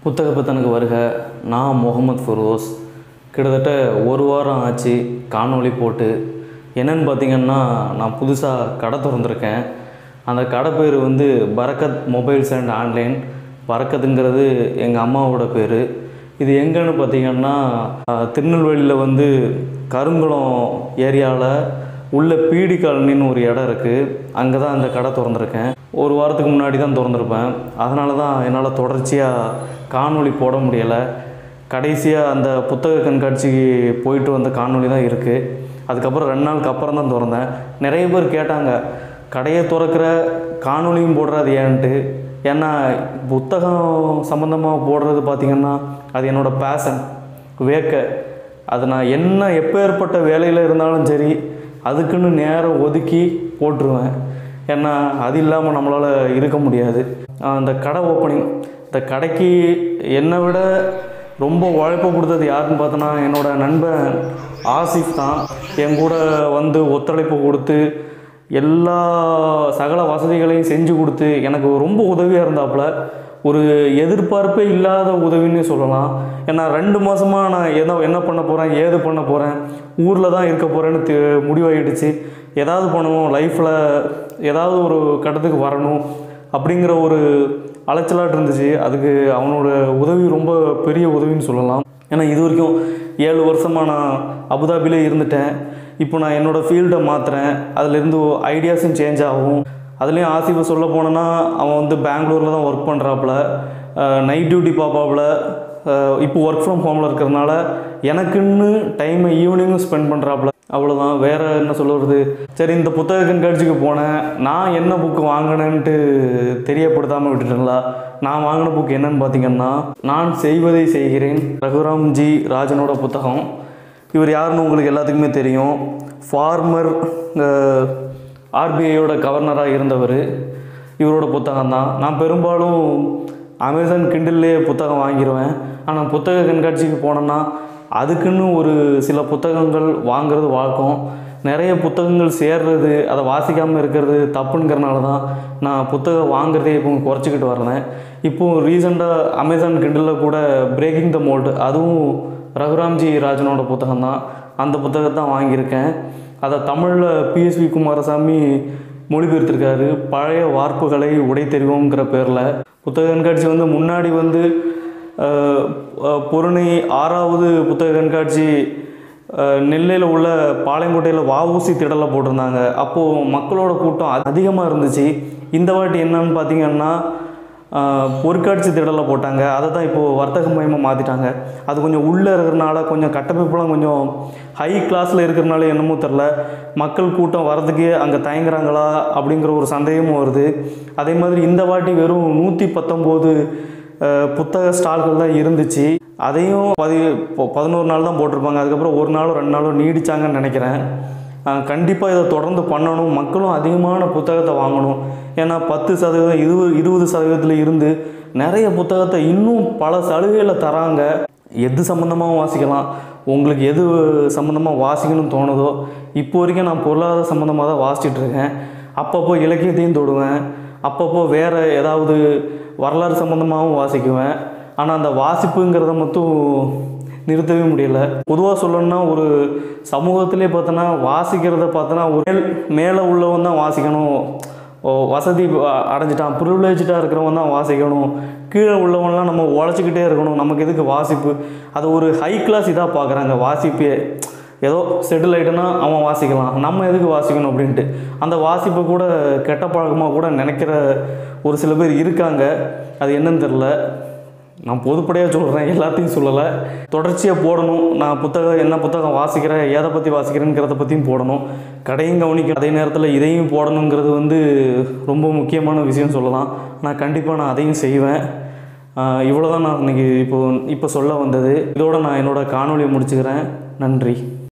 புத்தகப்பத்தனுக்கு வருக. நான் முகமது ஃபெரோஸ். கிட்டத்தட்ட ஒரு வாரம் ஆச்சு காணொளி போட்டு. என்னென்னு பார்த்திங்கன்னா, நான் புதுசாக கடை திறந்துருக்கேன். அந்த கடை பேர் வந்து பரக்கத் மொபைல்ஸ் அண்ட் ஆன்லைன். பரக்கத்துங்கிறது எங்கள் அம்மாவோட பேர். இது எங்கேன்னு பார்த்திங்கன்னா, திருநெல்வேலியில் வந்து கருங்குளம் ஏரியாவில் உள்ள பீடி காலனின்னு ஒரு இடம் இருக்குது. அங்கே தான் அந்த கடை திறந்துருக்கேன். ஒரு வாரத்துக்கு முன்னாடி தான் திறந்துருப்பேன். அதனால தான் என்னால் தொடர்ச்சியாக காணொளி போட முடியலை. கடைசியாக அந்த புத்தக கண்காட்சிக்கு போயிட்டு வந்த காணொளி தான் இருக்குது. அதுக்கப்புறம் 2 நாளுக்கு அப்புறம் தான் திறந்தேன். நிறைய பேர் கேட்டாங்க, கடையை திறக்கிற காணொளியும் போடுறது ஏன்ட்டு. ஏன்னா புத்தகம் சம்மந்தமாக போடுறது பார்த்திங்கன்னா, அது என்னோடய பேஷன், வேக்க. அது நான் எப்போ ஏற்பட்ட வேலையில் இருந்தாலும் சரி, அதுக்குன்னு நேரம் ஒதுக்கி போட்டுருவேன். ஏன்னா அது இல்லாமல் நம்மளால் இருக்க முடியாது. அந்த கடை ஓப்பனிங், இந்த கடைக்கு என்னை விட ரொம்ப உழைப்பு கொடுத்தது யாருன்னு பார்த்தோன்னா, என்னோடய நண்பன் ஆசிஃப் தான். என் கூட வந்து ஒத்துழைப்பு கொடுத்து எல்லா சகல வசதிகளையும் செஞ்சு கொடுத்து எனக்கு ரொம்ப உதவியாக இருந்தாப்புல. ஒரு எதிர்பார்ப்பே இல்லாத உதவின்னு சொல்லலாம். ஏன்னா 2 மாதமாக நான் என்ன பண்ண போகிறேன், ஏது பண்ண போகிறேன், ஊரில் தான் இருக்க போகிறேன்னு முடிவாகிடுச்சு. ஏதாவது பண்ணணும், லைஃப்பில் ஏதாவது ஒரு கட்டத்துக்கு வரணும் அப்படிங்கிற ஒரு அலைச்சலாட்டு இருந்துச்சு. அதுக்கு அவனோட உதவி ரொம்ப பெரிய உதவின்னு சொல்லலாம். ஏன்னா இது வரைக்கும் 7 வருஷமாக நான் அபுதாபிலே இருந்துட்டேன். இப்போ நான் என்னோடய ஃபீல்டை மாற்றுறேன். அதிலேருந்து ஐடியாஸும் சேஞ்ச் ஆகும். அதுலேயும் ஆசிஃபை சொல்ல போனேன்னா, அவன் வந்து பெங்களூரில் தான் ஒர்க் பண்ணுறாப்புல. நைட் டியூட்டி பார்ப்பாப்புல. இப்போ ஒர்க் ஃப்ரம் ஹோமில் இருக்கிறதுனால எனக்குன்னு டைமை ஈவினிங்கும் ஸ்பெண்ட் பண்ணுறாப்புல. அவ்வளோதான், வேறு என்ன சொல்லுறது. சரி, இந்த புத்தக கண்காட்சிக்கு போனேன். நான் என்ன புக்கு வாங்கினேன்ட்டு தெரியப்படுத்தாமல் விட்டுட்டேங்களா. நான் வாங்கின புக்கு என்னன்னு பார்த்திங்கன்னா, நான் செய்வதை செய்கிறேன், ரகுராம்ஜி ராஜனோட புத்தகம். இவர் யாருன்னு உங்களுக்கு எல்லாத்துக்குமே தெரியும். ஃபார்மர் ஆர்பிஐயோட கவர்னராக இருந்தவர். இவரோட புத்தகம் தான். நான் பெரும்பாலும் அமேசான் கிண்டில்லே புத்தகம் வாங்கிடுவேன். ஆனால் புத்தக கண்காட்சிக்கு போனேன்னா அதுக்குன்னு ஒரு சில புத்தகங்கள் வாங்கிறது வழக்கம். நிறைய புத்தகங்கள் சேர்றது, அதை வாசிக்காமல் இருக்கிறது தப்புங்கிறனால தான் நான் புத்தகம் வாங்குறதே இப்போ குறைச்சிக்கிட்டு வரேன். இப்போது ரீசெண்டாக அமேசான் கிண்டிலில் கூட பிரேக்கிங் த மோல்டு, அதுவும் ரகுராம்ஜி ராஜனோட புத்தகம் தான். அந்த புத்தகத்தை தான் வாங்கியிருக்கேன். அதை தமிழில் PSV குமாரசாமி மொழிபெயர்த்திருக்காரு. பழைய வார்ப்புகளை உடை தெரிவோங்கிற பேரில். புத்தக கண்காட்சி வந்து முன்னாடி வந்து பொருணை 6வது புத்தக கண்காட்சி நெல்லையில் உள்ள பாளையங்கோட்டையில் வஉசி திடலில் போட்டிருந்தாங்க. அப்போது மக்களோட கூட்டம் அதிகமாக இருந்துச்சு. இந்த வாட்டி என்னன்னு பார்த்திங்கன்னா, பொருட்காட்சி திடலில் போட்டாங்க. அதை தான் இப்போது வர்த்தக மையமாக மாற்றிட்டாங்க. அது கொஞ்சம் உள்ளே இருக்கிறனால, கொஞ்சம் கட்டமைப்புலாம் கொஞ்சம் ஹை கிளாஸில் இருக்கிறனால என்னமோ தெரில, மக்கள் கூட்டம் வரதுக்கே அங்கே தயங்குறாங்களா அப்படிங்கிற ஒரு சந்தேகமும் வருது. அதே மாதிரி இந்த வாட்டி வெறும் 119 புத்தக ஸ்டால்கள் தான் இருந்துச்சு. அதையும் 11 நாள் தான் போட்டிருப்பாங்க. அதுக்கப்புறம் 1 நாளோ 2 நாளோ நீடிச்சாங்கன்னு நினைக்கிறேன். கண்டிப்பாக இதை தொடர்ந்து பண்ணணும். மக்களும் அதிகமான புத்தகத்தை வாங்கணும். ஏன்னா 10%, 20% இருந்து நிறைய புத்தகத்தை இன்னும் பல சலுகையில் தராங்க. எது சம்மந்தமாக வாசிக்கலாம், உங்களுக்கு எது சம்மந்தமாக வாசிக்கணும்னு தோணுதோ. இப்போ வரைக்கும் நான் பொருளாதார சம்மந்தமாக தான் வாசிச்சிட்ருக்கேன். அப்பப்போ இலக்கியத்தையும் தொடுவேன். அப்பப்போ வேறு ஏதாவது வரலாறு சம்மந்தமாகவும் வாசிக்குவேன். ஆனால் அந்த வாசிப்புங்கிறத மட்டும் நிறுத்தவே முடியலை. பொதுவாக சொல்லணுன்னா, ஒரு சமூகத்திலே பார்த்தோன்னா வாசிக்கிறத பார்த்தோன்னா ஒரு மேலே உள்ளவன் தான் வாசிக்கணும், வசதி அடைஞ்சிட்டான் ப்ரிவிலேஜாக இருக்கிறவன் தான் வாசிக்கணும், கீழே உள்ளவன்லாம் நம்ம உழைச்சிக்கிட்டே இருக்கணும், நமக்கு எதுக்கு வாசிப்பு, அதை ஒரு ஹை கிளாஸ் இதாக பார்க்குறாங்க. வாசிப்பே ஏதோ செட்டில் ஆகிட்டோன்னா அவன் வாசிக்கலாம், நம்ம எதுக்கு வாசிக்கணும் அப்படின்ட்டு. அந்த வாசிப்பை கூட கெட்ட பழக்கமாக கூட நினைக்கிற ஒரு சில பேர் இருக்காங்க. அது என்னன்னு தெரில. நான் பொதுப்படையாக சொல்கிறேன், எல்லாத்தையும் சொல்லலை. தொடர்ச்சியாக போடணும். நான் என்ன புத்தகம் வாசிக்கிறேன், எதை பற்றி வாசிக்கிறேங்கிறத பற்றியும் போடணும். கடையும் கவனிக்கும், அதே நேரத்தில் இதையும் போடணுங்கிறது வந்து ரொம்ப முக்கியமான விஷயம் சொல்லலாம். நான் அதையும் செய்வேன். இவ்வளோ தான் நான் இன்றைக்கி இப்போ சொல்ல வந்தது. இதோடு நான் என்னோடய காணொலியை முடிச்சுக்கிறேன். நன்றி.